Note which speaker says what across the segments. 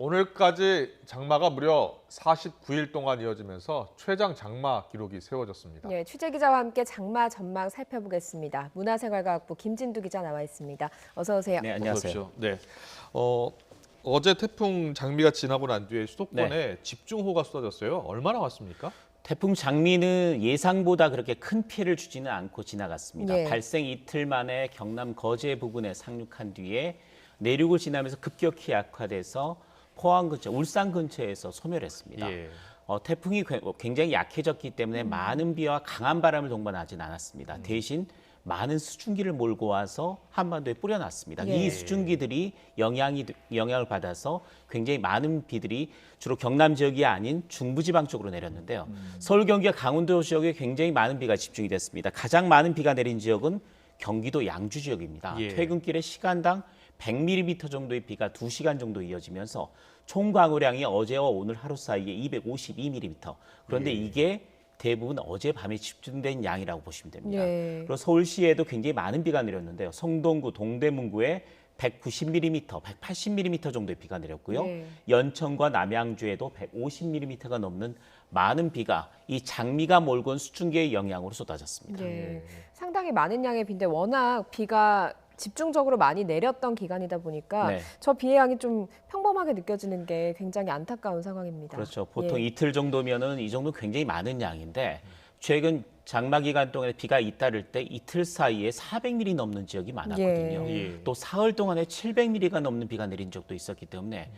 Speaker 1: 오늘까지 장마가 무려 49일 동안 이어지면서 최장 장마 기록이 세워졌습니다.
Speaker 2: 네, 취재 기자와 함께 장마 전망 살펴보겠습니다. 문화생활과학부 김진두 기자 나와 있습니다. 어서 오세요.
Speaker 3: 네,
Speaker 1: 어서
Speaker 3: 안녕하세요.
Speaker 1: 오십시오. 네. 어제 태풍 장미가 지나고 난 뒤에 수도권에 집중호우가 쏟아졌어요. 얼마나 왔습니까?
Speaker 3: 태풍 장미는 예상보다 그렇게 큰 피해를 주지는 않고 지나갔습니다.
Speaker 2: 예.
Speaker 3: 발생 이틀 만에 경남 거제 부근에 상륙한 뒤에 내륙을 지나면서 급격히 약화돼서 포항 근처, 울산 근처에서 소멸했습니다.
Speaker 1: 예.
Speaker 3: 태풍이 굉장히 약해졌기 때문에 많은 비와 강한 바람을 동반하진 않았습니다. 대신 많은 수증기를 몰고 와서 한반도에 뿌려놨습니다.
Speaker 2: 예.
Speaker 3: 이 수증기들이 영향을 받아서 굉장히 많은 비들이 주로 경남 지역이 아닌 중부지방 쪽으로 내렸는데요. 서울, 경기와 강원도 지역에 굉장히 많은 비가 집중이 됐습니다. 가장 많은 비가 내린 지역은 경기도 양주 지역입니다.
Speaker 1: 예.
Speaker 3: 퇴근길에 시간당 100mm 정도의 비가 2시간 정도 이어지면서 총 강우량이 어제와 오늘 하루 사이에 252mm. 그런데
Speaker 1: 예.
Speaker 3: 이게 대부분 어젯밤에 집중된 양이라고 보시면 됩니다.
Speaker 2: 예.
Speaker 3: 그리고 서울시에도 굉장히 많은 비가 내렸는데요. 성동구, 동대문구에 190mm, 180mm 정도의 비가 내렸고요.
Speaker 2: 예.
Speaker 3: 연천과 남양주에도 150mm가 넘는 많은 비가 이 장미가 몰고 온 수증기의 영향으로 쏟아졌습니다.
Speaker 2: 예. 상당히 많은 양의 비인데 워낙 비가 집중적으로 많이 내렸던 기간이다 보니까
Speaker 3: 네.
Speaker 2: 저 비의 양이 좀 평범하게 느껴지는 게 굉장히 안타까운 상황입니다.
Speaker 3: 그렇죠. 보통
Speaker 2: 예.
Speaker 3: 이틀 정도면은 이 정도 굉장히 많은 양인데 최근 장마 기간 동안에 비가 잇따를 때 이틀 사이에 400mm 넘는 지역이 많았거든요.
Speaker 1: 예.
Speaker 3: 또 사흘 동안에 700mm가 넘는 비가 내린 적도 있었기 때문에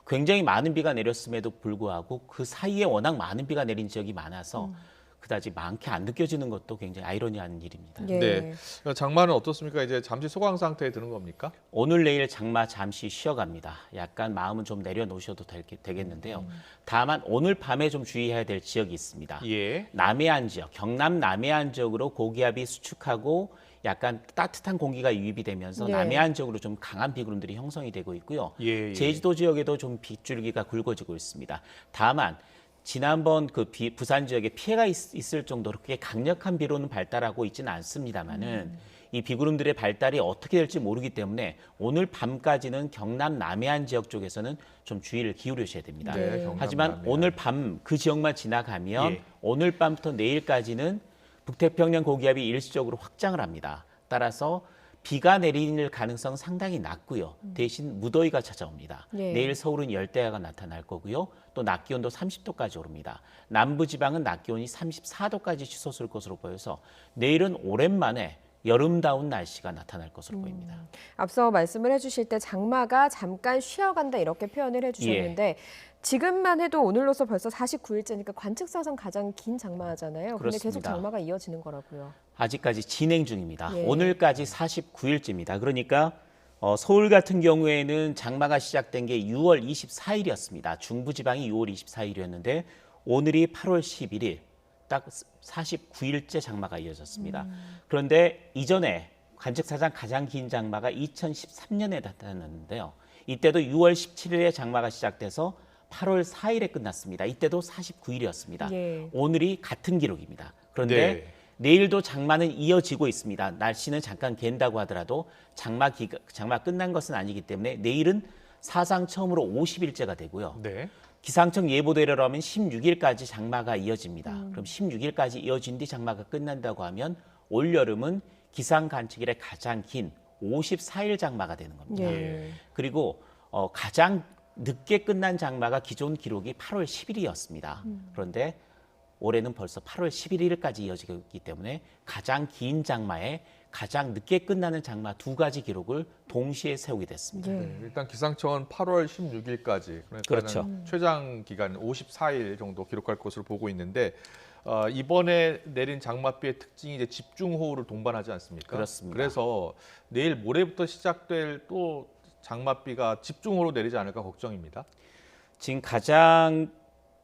Speaker 3: 굉장히 많은 비가 내렸음에도 불구하고 그 사이에 워낙 많은 비가 내린 지역이 많아서 그다지 많게 안 느껴지는 것도 굉장히 아이러니한 일입니다.
Speaker 2: 예.
Speaker 1: 네. 장마는 어떻습니까? 이제 잠시 소강 상태에 드는 겁니까?
Speaker 3: 오늘 내일 장마 잠시 쉬어갑니다. 약간 마음은 좀 내려놓으셔도 되겠는데요. 다만 오늘 밤에 좀 주의해야 될 지역이 있습니다.
Speaker 1: 예.
Speaker 3: 남해안 지역, 경남 남해안 지역으로 고기압이 수축하고 약간 따뜻한 공기가 유입이 되면서
Speaker 2: 네.
Speaker 3: 남해안 지역으로 좀 강한 비구름들이 형성이 되고 있고요.
Speaker 1: 예.
Speaker 3: 제주도 지역에도 좀 빗줄기가 굵어지고 있습니다. 다만 지난번 그 부산 지역에 피해가 있을 정도로 그렇게 강력한 비로는 발달하고 있지는 않습니다만은 이 비구름들의 발달이 어떻게 될지 모르기 때문에 오늘 밤까지는 경남 남해안 지역 쪽에서는 좀 주의를 기울이셔야 됩니다.
Speaker 2: 네,
Speaker 1: 경남
Speaker 3: 하지만
Speaker 1: 남해안.
Speaker 3: 오늘 밤 그 지역만 지나가면
Speaker 1: 예.
Speaker 3: 오늘 밤부터 내일까지는 북태평양 고기압이 일시적으로 확장을 합니다. 따라서 비가 내릴 가능성 상당히 낮고요. 대신 무더위가 찾아옵니다.
Speaker 2: 예.
Speaker 3: 내일 서울은 열대야가 나타날 거고요. 또 낮 기온도 30도까지 오릅니다. 남부지방은 낮 기온이 34도까지 치솟을 것으로 보여서 내일은 오랜만에 여름다운 날씨가 나타날 것으로 보입니다.
Speaker 2: 앞서 말씀을 해주실 때 장마가 잠깐 쉬어간다 이렇게 표현을 해주셨는데 지금만 해도 오늘로서 벌써 49일째니까 관측사상 가장 긴 장마잖아요. 근데 계속
Speaker 3: 그렇습니다.
Speaker 2: 장마가 이어지는 거라고요.
Speaker 3: 아직까지 진행 중입니다.
Speaker 2: 예.
Speaker 3: 오늘까지 49일째입니다. 그러니까 서울 같은 경우에는 장마가 시작된 게 6월 24일이었습니다. 중부지방이 6월 24일이었는데 오늘이 8월 11일, 딱 49일째 장마가 이어졌습니다. 그런데 이전에 관측사상 가장 긴 장마가 2013년에 나타났는데요. 이때도 6월 17일에 장마가 시작돼서 8월 4일에 끝났습니다. 이때도 49일이었습니다.
Speaker 2: 예.
Speaker 3: 오늘이 같은 기록입니다. 그런데
Speaker 1: 네.
Speaker 3: 내일도 장마는 이어지고 있습니다. 날씨는 잠깐 갠다고 하더라도 장마 끝난 것은 아니기 때문에 내일은 사상 처음으로 50일째가 되고요.
Speaker 1: 네.
Speaker 3: 기상청 예보대로 하면 16일까지 장마가 이어집니다. 그럼 16일까지 이어진 뒤 장마가 끝난다고 하면 올여름은 기상 관측일에 가장 긴 54일 장마가 되는 겁니다.
Speaker 2: 예.
Speaker 3: 그리고 가장 늦게 끝난 장마가 기존 기록이 8월 10일이었습니다. 그런데 올해는 벌써 8월 11일까지 이어지고 있기 때문에 가장 긴 장마에 가장 늦게 끝나는 장마 두 가지 기록을 동시에 세우게 됐습니다.
Speaker 2: 예.
Speaker 1: 네, 일단 기상청은 8월 16일까지 그러니까
Speaker 3: 그렇죠.
Speaker 1: 최장 기간 54일 정도 기록할 것으로 보고 있는데 이번에 내린 장마비의 특징이 이제 집중호우를 동반하지 않습니까?
Speaker 3: 그렇습니다.
Speaker 1: 그래서 내일 모레부터 시작될 또 장마비가 집중호우로 내리지 않을까 걱정입니다.
Speaker 3: 지금 가장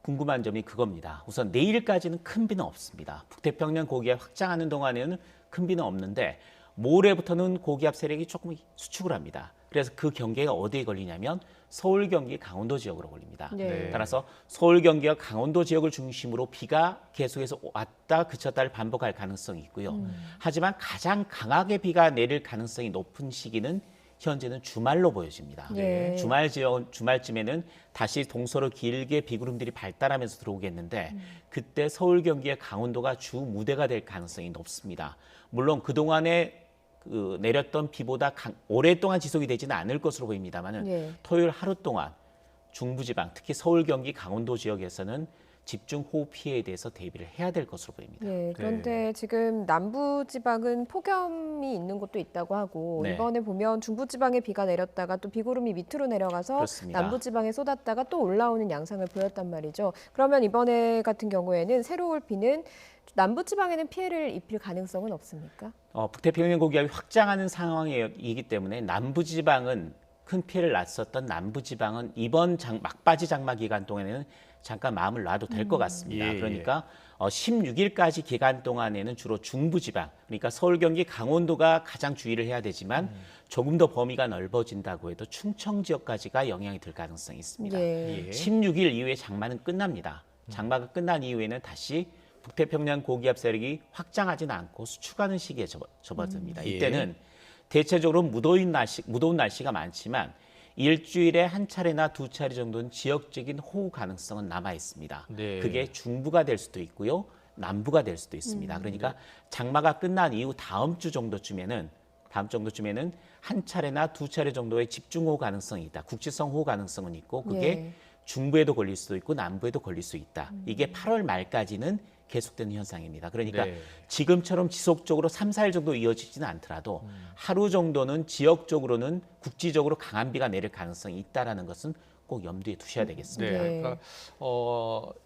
Speaker 3: 궁금한 점이 그겁니다. 우선 내일까지는 큰 비는 없습니다. 북태평양 고기압 확장하는 동안에는 큰 비는 없는데 모레부터는 고기압 세력이 조금 수축을 합니다. 그래서 그 경계가 어디에 걸리냐면 서울, 경기, 강원도 지역으로 걸립니다.
Speaker 2: 네.
Speaker 3: 따라서 서울, 경기와 강원도 지역을 중심으로 비가 계속해서 왔다 그쳤다를 반복할 가능성이 있고요. 하지만 가장 강하게 비가 내릴 가능성이 높은 시기는 현재는 주말로 보여집니다.
Speaker 2: 네.
Speaker 3: 주말쯤에는 다시 동서로 길게 비구름들이 발달하면서 들어오겠는데 그때 서울, 경기의 강원도가 주 무대가 될 가능성이 높습니다. 물론 그동안에 내렸던 비보다 오랫동안 지속이 되지는 않을 것으로 보입니다만은
Speaker 2: 네.
Speaker 3: 토요일 하루 동안 중부지방, 특히 서울, 경기, 강원도 지역에서는 집중호우 피해에 대해서 대비를 해야 될 것으로 보입니다.
Speaker 2: 네, 그런데 지금 남부지방은 폭염이 있는 곳도 있다고 하고
Speaker 3: 네.
Speaker 2: 이번에 보면 중부지방에 비가 내렸다가 또 비구름이 밑으로 내려가서
Speaker 3: 그렇습니다.
Speaker 2: 남부지방에 쏟았다가 또 올라오는 양상을 보였단 말이죠. 그러면 이번에 같은 경우에는 새로 올 비는 남부지방에는 피해를 입힐 가능성은 없습니까?
Speaker 3: 북태평양 고기압이 확장하는 상황이기 때문에 남부지방은 큰 피해를 났었던 남부지방은 이번 막바지 장마 기간 동안에는 잠깐 마음을 놔도 될 것 같습니다.
Speaker 1: 예,
Speaker 3: 그러니까 16일까지 기간 동안에는 주로 중부지방, 그러니까 서울, 경기, 강원도가 가장 주의를 해야 되지만 조금 더 범위가 넓어진다고 해도 충청 지역까지가 영향이 될 가능성이 있습니다.
Speaker 2: 예.
Speaker 1: 예.
Speaker 3: 16일 이후에 장마는 끝납니다. 장마가 끝난 이후에는 다시 북태평양 고기압 세력이 확장하지는 않고 수축하는 시기에 접어듭니다.
Speaker 1: 예.
Speaker 3: 이때는 대체적으로 무더운 날씨가 많지만 일주일에 한 차례나 두 차례 정도는 지역적인 호우 가능성은 남아 있습니다.
Speaker 1: 네.
Speaker 3: 그게 중부가 될 수도 있고요, 남부가 될 수도 있습니다. 그러니까 장마가 끝난 이후 다음 정도쯤에는 한 차례나 두 차례 정도의 집중호우 가능성이 있다. 국지성 호우 가능성은 있고 그게
Speaker 2: 예.
Speaker 3: 중부에도 걸릴 수도 있고 남부에도 걸릴 수 있다. 이게 8월 말까지는 계속되는 현상입니다. 그러니까
Speaker 1: 네.
Speaker 3: 지금처럼 지속적으로 3, 4일 정도 이어지지는 않더라도 하루 정도는 지역적으로는 국지적으로 강한 비가 내릴 가능성이 있다라는 것은 꼭 염두에 두셔야 되겠습니다.
Speaker 1: 네.
Speaker 2: 네.
Speaker 1: 그러니까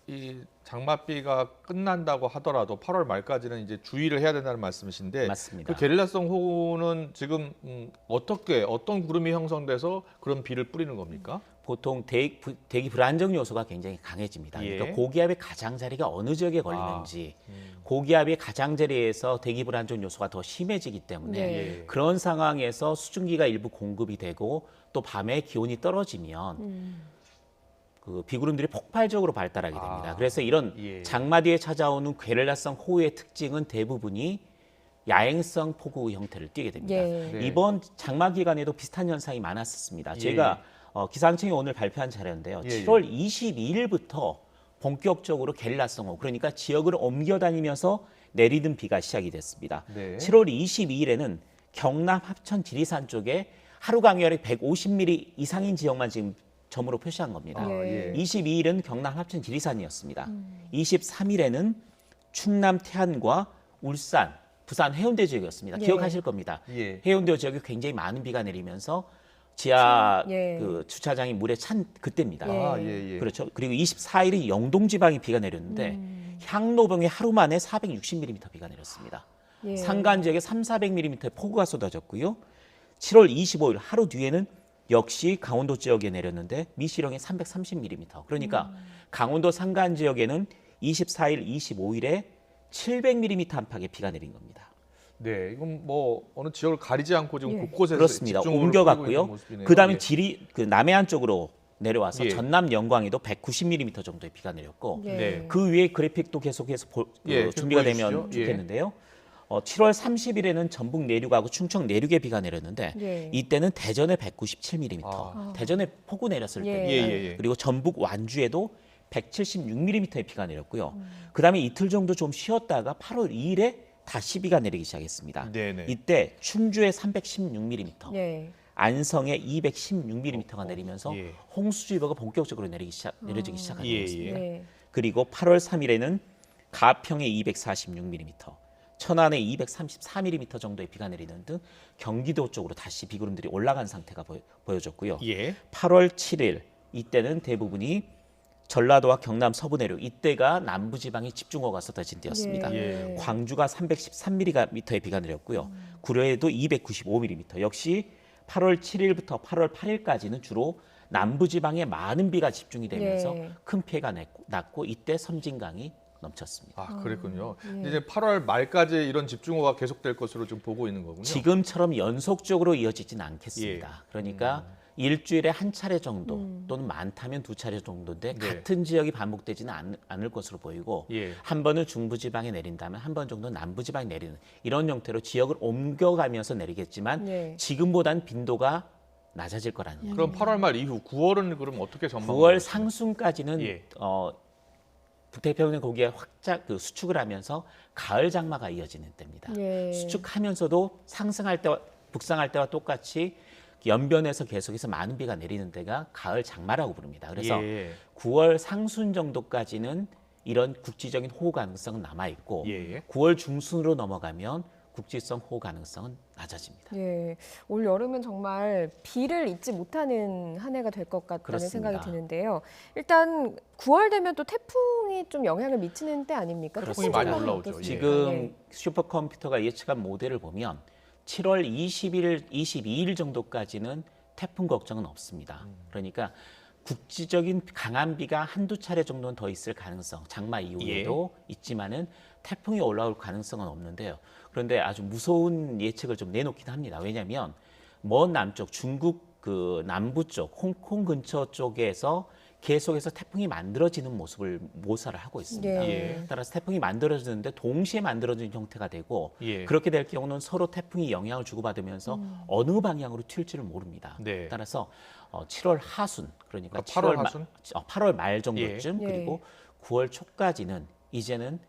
Speaker 1: 이 장맛비가 끝난다고 하더라도 8월 말까지는 이제 주의를 해야 된다는 말씀이신데
Speaker 3: 맞습니다.
Speaker 1: 그 게릴라성 호우는 지금 어떤 구름이 형성돼서 그런 비를 뿌리는 겁니까?
Speaker 3: 보통 대기 불안정 요소가 굉장히 강해집니다.
Speaker 1: 예.
Speaker 3: 그러니까 고기압의 가장자리가 어느 지역에 걸리는지 고기압의 가장자리에서 대기 불안정 요소가 더 심해지기 때문에
Speaker 2: 네.
Speaker 1: 예.
Speaker 3: 그런 상황에서 수증기가 일부 공급이 되고 또 밤에 기온이 떨어지면 그 비구름들이 폭발적으로 발달하게 됩니다. 그래서 이런
Speaker 1: 예.
Speaker 3: 장마 뒤에 찾아오는 게릴라성 호우의 특징은 대부분이 야행성 폭우 형태를 띠게 됩니다.
Speaker 2: 예.
Speaker 1: 네.
Speaker 3: 이번 장마 기간에도 비슷한 현상이 많았었습니다.
Speaker 1: 예.
Speaker 3: 제가 기상청이 오늘 발표한 자료인데요.
Speaker 1: 예, 예.
Speaker 3: 7월 22일부터 본격적으로 게릴라성 호우, 그러니까 지역을 옮겨다니면서 내리는 비가 시작이 됐습니다.
Speaker 1: 네.
Speaker 3: 7월 22일에는 경남 합천 지리산 쪽에 하루 강우량이 150mm 이상인 지역만 지금 점으로 표시한 겁니다.
Speaker 2: 예.
Speaker 3: 22일은 경남 합천 지리산이었습니다. 23일에는 충남 태안과 울산, 부산 해운대 지역이었습니다.
Speaker 2: 예.
Speaker 3: 기억하실 겁니다.
Speaker 1: 예.
Speaker 3: 해운대 지역에 굉장히 많은 비가 내리면서 지하
Speaker 2: 예.
Speaker 3: 그 주차장이 물에 찬 그때입니다.
Speaker 2: 예.
Speaker 1: 아, 예, 예.
Speaker 3: 그렇죠. 그리고 24일이 영동 지방에 비가 내렸는데 향로병에 하루 만에 460mm 비가 내렸습니다.
Speaker 2: 예.
Speaker 3: 산간 지역에 300~400mm의 폭우가 쏟아졌고요. 7월 25일 하루 뒤에는 역시 강원도 지역에 내렸는데 미시령에 330mm. 그러니까 강원도 산간 지역에는 24일, 25일에 700mm 안팎의 비가 내린 겁니다.
Speaker 1: 네, 이건 뭐 어느 지역을 가리지 않고 지금
Speaker 2: 예.
Speaker 1: 곳곳에서
Speaker 3: 그렇습니다.
Speaker 1: 집중호우를
Speaker 3: 옮겨갔고요.
Speaker 1: 뿌리고 있는 모습이네요.
Speaker 3: 그다음에
Speaker 1: 예.
Speaker 3: 그 남해안 쪽으로 내려와서
Speaker 1: 예.
Speaker 3: 전남 영광에도 190mm 정도의 비가 내렸고
Speaker 2: 예.
Speaker 1: 네.
Speaker 3: 그 위에 그래픽도 계속해서
Speaker 1: 예,
Speaker 3: 준비가
Speaker 1: 보여주시죠.
Speaker 3: 되면
Speaker 1: 예.
Speaker 3: 좋겠는데요. 7월 30일에는 전북 내륙하고 충청 내륙에 비가 내렸는데
Speaker 2: 예.
Speaker 3: 이때는 대전에 197mm,
Speaker 1: 아.
Speaker 3: 대전에 폭우 내렸을
Speaker 2: 예.
Speaker 3: 때입니다.
Speaker 1: 예, 예, 예.
Speaker 3: 그리고 전북 완주에도 176mm의 비가 내렸고요. 그다음에 이틀 정도 좀 쉬었다가 8월 2일에 다시 비가 내리기 시작했습니다.
Speaker 1: 네네.
Speaker 3: 이때 충주에 310mm,
Speaker 2: 예.
Speaker 3: 안성에 216mm가 내리면서
Speaker 1: 예.
Speaker 3: 홍수주의보가 본격적으로 내려지기 시작한
Speaker 1: 예,
Speaker 3: 거였습니다.
Speaker 1: 예.
Speaker 2: 예.
Speaker 3: 그리고 8월 3일에는 가평에 246mm, 천안에 234mm 정도의 비가 내리는 등 경기도 쪽으로 다시 비구름들이 올라간 상태가 보여졌고요.
Speaker 1: 예.
Speaker 3: 8월 7일 이때는 대부분이 전라도와 경남 서부 내륙 이때가 남부지방에 집중호우가 쏟아진 때였습니다.
Speaker 1: 예.
Speaker 3: 광주가 313mm의 비가 내렸고요. 구례에도 295mm. 역시 8월 7일부터 8월 8일까지는 주로 남부지방에 많은 비가 집중이 되면서
Speaker 2: 예.
Speaker 3: 큰 피해가 났고 이때 섬진강이 넘쳤습니다.
Speaker 1: 아, 그랬군요.
Speaker 2: 예.
Speaker 1: 이제 8월 말까지 이런 집중호우가 계속될 것으로 좀 보고 있는 거군요.
Speaker 3: 지금처럼 연속적으로 이어지진 않겠습니다. 그러니까 일주일에 한 차례 정도 또는 많다면 두 차례 정도인데
Speaker 1: 네.
Speaker 3: 같은 지역이 반복되지는 않을 것으로 보이고
Speaker 1: 예.
Speaker 3: 한 번은 중부지방에 내린다면 한 번 정도 남부지방에 내리는 이런 형태로 지역을 옮겨가면서 내리겠지만
Speaker 2: 네.
Speaker 3: 지금보다는 빈도가 낮아질 거라는 얘기.
Speaker 1: 그럼 8월 말 이후 9월은 그럼 어떻게 전망을
Speaker 3: 9월
Speaker 1: 하세요?
Speaker 3: 상순까지는
Speaker 1: 예.
Speaker 3: 북태평양 고기에 수축을 하면서 가을 장마가 이어지는 때입니다.
Speaker 2: 예.
Speaker 3: 수축하면서도 상승할 때와 북상할 때와 똑같이 연변에서 계속해서 많은 비가 내리는 때가 가을 장마라고 부릅니다. 그래서
Speaker 1: 예.
Speaker 3: 9월 상순 정도까지는 이런 국지적인 호우 가능성은 남아 있고
Speaker 1: 예.
Speaker 3: 9월 중순으로 넘어가면 국지성 호우 가능성은 낮아집니다.
Speaker 2: 예, 올 여름은 정말 비를 잊지 못하는 한 해가 될 것 같다는
Speaker 3: 그렇습니다.
Speaker 2: 생각이 드는데요. 일단 9월 되면 또 태풍이 좀 영향을 미치는 때 아닙니까?
Speaker 3: 태풍이
Speaker 2: 태풍
Speaker 3: 많이
Speaker 2: 정도는
Speaker 1: 올라오죠.
Speaker 2: 어떻습니까?
Speaker 3: 지금
Speaker 2: 예.
Speaker 3: 슈퍼컴퓨터가 예측한 모델을 보면 7월 20일, 22일 정도까지는 태풍 걱정은 없습니다. 그러니까 국지적인 강한 비가 한두 차례 정도는 더 있을 가능성, 장마 이후에도 있지만은 태풍이 올라올 가능성은 없는데요. 그런데 아주 무서운 예측을 좀 내놓긴 합니다. 왜냐하면 먼 남쪽 중국 그 남부 쪽 홍콩 근처 쪽에서 계속해서 태풍이 만들어지는 모습을 모사를 하고 있습니다.
Speaker 2: 예.
Speaker 3: 따라서 태풍이 만들어지는데 동시에 만들어지는 형태가 되고
Speaker 1: 예.
Speaker 3: 그렇게 될 경우는 서로 태풍이 영향을 주고받으면서 어느 방향으로 튈지를 모릅니다.
Speaker 1: 네.
Speaker 3: 따라서 7월 하순 그러니까
Speaker 1: 8월 하순?
Speaker 3: 8월 말 정도쯤
Speaker 2: 예.
Speaker 3: 그리고 9월 초까지는 이제는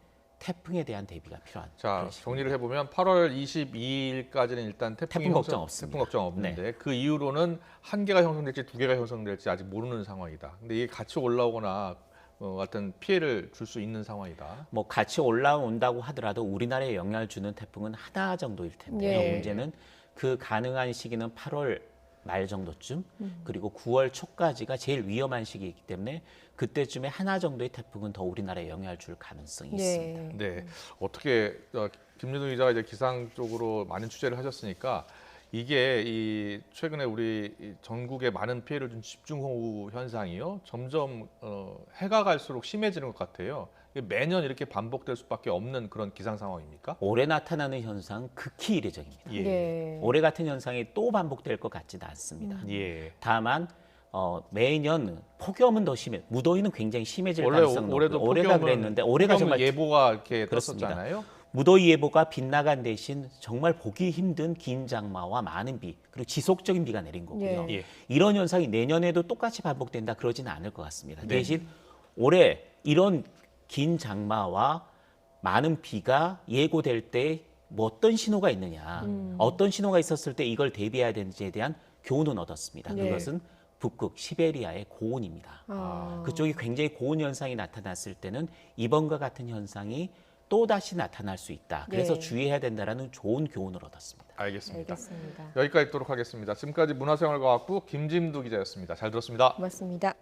Speaker 3: 태풍에 대한 대비가 필요한.
Speaker 1: 자,
Speaker 3: 그런 시기입니다.
Speaker 1: 정리를 해보면 8월 22일까지는 일단
Speaker 3: 태풍 걱정 없습니다.
Speaker 1: 태풍 걱정 없는데 그 이후로는 한 개가 형성될지 두 개가 형성될지 아직 모르는 상황이다. 근데 이게 같이 올라오거나 어떤 피해를 줄 수 있는 상황이다.
Speaker 3: 뭐 같이 올라온다고 하더라도 우리나라에 영향을 주는 태풍은 하나 정도일 텐데요.
Speaker 2: 예.
Speaker 3: 문제는 그 가능한 시기는 8월 말 정도쯤 그리고 9월 초까지가 제일 위험한 시기이기 때문에 그때쯤에 하나 정도의 태풍은 더 우리나라에 영향을 줄 가능성이 있습니다.
Speaker 2: 예.
Speaker 1: 네, 어떻게 김윤우 기자가 이제 기상 쪽으로 많은 취재를 하셨으니까 이게 이 최근에 우리 이 전국에 많은 피해를 준 집중호우 현상이요 점점 해가 갈수록 심해지는 것 같아요. 이게 매년 이렇게 반복될 수밖에 없는 그런 기상 상황입니까?
Speaker 3: 올해 나타나는 현상 극히 이례적입니다.
Speaker 2: 예.
Speaker 3: 올해 같은 현상이 또 반복될 것 같지는 않습니다.
Speaker 1: 예.
Speaker 3: 다만 매년 폭염은 더 심해. 무더위는 굉장히 심해질
Speaker 1: 원래
Speaker 3: 가능성은
Speaker 1: 올해도
Speaker 3: 높고요. 올해가
Speaker 1: 폭염은
Speaker 3: 그랬는데 올해가 정말
Speaker 1: 예보가 이렇게
Speaker 3: 그렇습니다.
Speaker 1: 떴었잖아요.
Speaker 3: 무더위 예보가 빗나간 대신 정말 보기 힘든 긴 장마와 많은 비 그리고 지속적인 비가 내린 거고요.
Speaker 1: 예.
Speaker 3: 이런 현상이 내년에도 똑같이 반복된다 그러지는 않을 것 같습니다.
Speaker 1: 네.
Speaker 3: 대신 올해 이런 긴 장마와 많은 비가 예고될 때 뭐 어떤 신호가 있느냐, 어떤 신호가 있었을 때 이걸 대비해야 되는지에 대한 교훈은 얻었습니다.
Speaker 2: 네.
Speaker 3: 그것은 북극 시베리아의 고온입니다.
Speaker 2: 아.
Speaker 3: 그쪽이 굉장히 고온 현상이 나타났을 때는 이번과 같은 현상이 또다시 나타날 수 있다. 그래서
Speaker 2: 네.
Speaker 3: 주의해야 된다라는 좋은 교훈을 얻었습니다.
Speaker 1: 알겠습니다.
Speaker 2: 알겠습니다.
Speaker 1: 여기까지 듣도록 하겠습니다. 지금까지 문화생활과학부 김진두 기자였습니다. 잘 들었습니다.
Speaker 2: 고맙습니다.